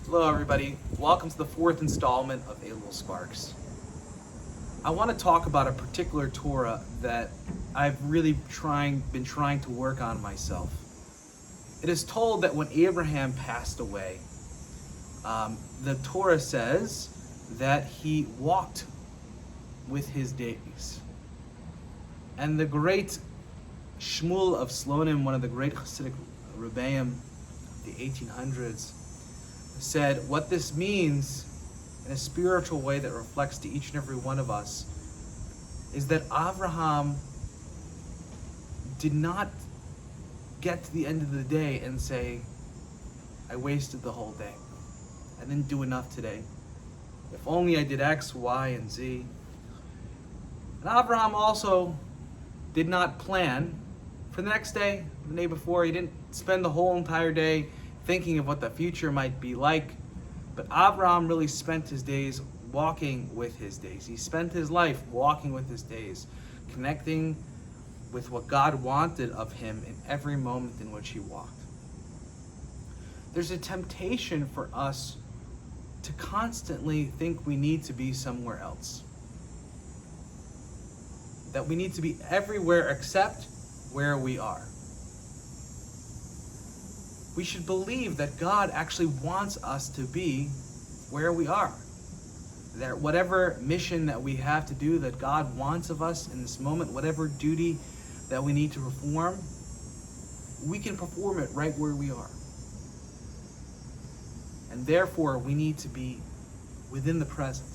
Hello everybody, welcome to the fourth installment of Elul Sparks. I want to talk about a particular Torah that I've really been trying to work on myself. It is told that when Abraham passed away, the Torah says that he walked with his days. And the great Shmuel of Slonim, one of the great Hasidic Rabbeim of the 1800s, said what this means in a spiritual way that reflects to each and every one of us is that Abraham did not get to the end of the day and say, I wasted the whole day. I didn't do enough today. If only I did X, Y, and Z. And Abraham also did not plan for the next day, the day before. He didn't spend the whole entire day thinking of what the future might be like. But Abraham really spent his days walking with his days. He spent his life walking with his days, connecting with what God wanted of him in every moment in which he walked. There's a temptation for us to constantly think we need to be somewhere else. That we need to be everywhere except where we are. We should believe that God actually wants us to be where we are. That whatever mission that we have to do, that God wants of us in this moment, whatever duty that we need to perform, we can perform it right where we are. And therefore, we need to be within the present.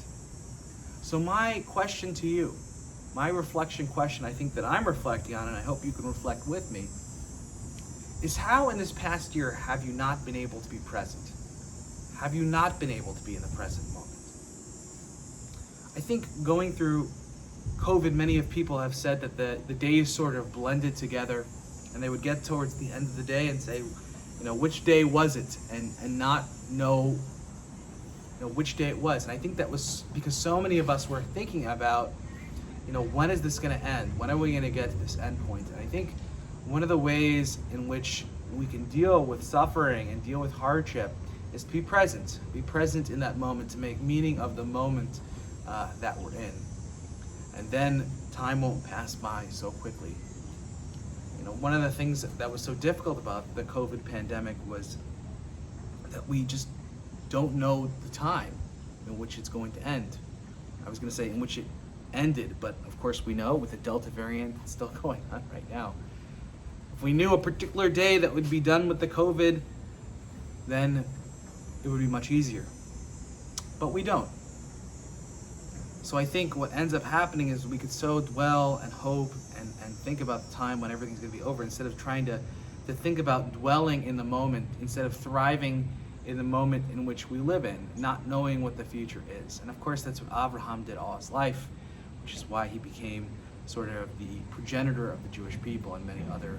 So my question to you, my reflection question I think that I'm reflecting on, and I hope you can reflect with me, is how in this past year have you not been able to be present? Have you not been able to be in the present moment? I think going through COVID, many of people have said that the days sort of blended together, and they would get towards the end of the day and say, which day was it? And not know which day it was. And I think that was because so many of us were thinking about, when is this going to end? When are we going to get to this end point? And I think one of the ways in which we can deal with suffering and deal with hardship is to be present. Be present in that moment, to make meaning of the moment that we're in. And then time won't pass by so quickly. One of the things that was so difficult about the COVID pandemic was that we just don't know the time in which it's going to end. I was going to say in which it ended, but of course we know with the Delta variant it's still going on right now. If we knew a particular day that would be done with the COVID, then it would be much easier. But we don't. So I think what ends up happening is we could so dwell and hope and think about the time when everything's going to be over, instead of trying to think about dwelling in the moment, instead of thriving in the moment in which we live in, not knowing what the future is. And of course that's what Abraham did all his life, which is why he became sort of the progenitor of the Jewish people and many other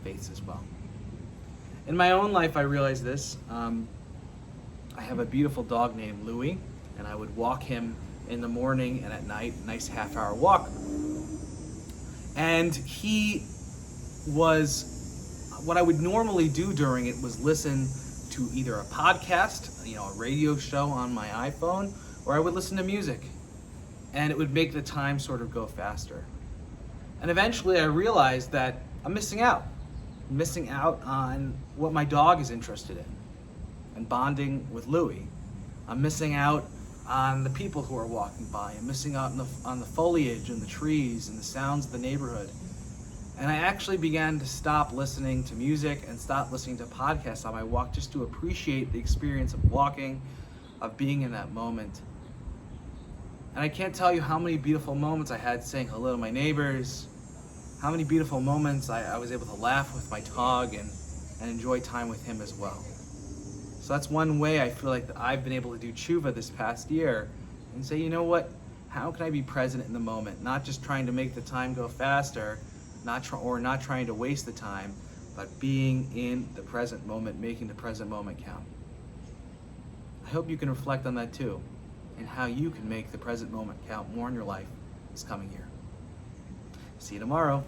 faiths as well. In my own life, I realized this. I have a beautiful dog named Louie, and I would walk him in the morning and at night, a nice half-hour walk. And he was, what I would normally do during it was listen to either a podcast, a radio show on my iPhone, or I would listen to music. And it would make the time sort of go faster. And eventually I realized that I'm missing out on what my dog is interested in and bonding with Louie. I'm missing out on the people who are walking by. I'm missing out on the foliage and the trees and the sounds of the neighborhood. And I actually began to stop listening to music and stop listening to podcasts on my walk, just to appreciate the experience of walking, of being in that moment. And I can't tell you how many beautiful moments I had saying hello to my neighbors, how many beautiful moments I was able to laugh with my dog and enjoy time with him as well. So that's one way I feel like that I've been able to do tshuva this past year and say, how can I be present in the moment? Not just trying to make the time go faster, not trying to waste the time, but being in the present moment, making the present moment count. I hope you can reflect on that too, and how you can make the present moment count more in your life this coming year. See you tomorrow.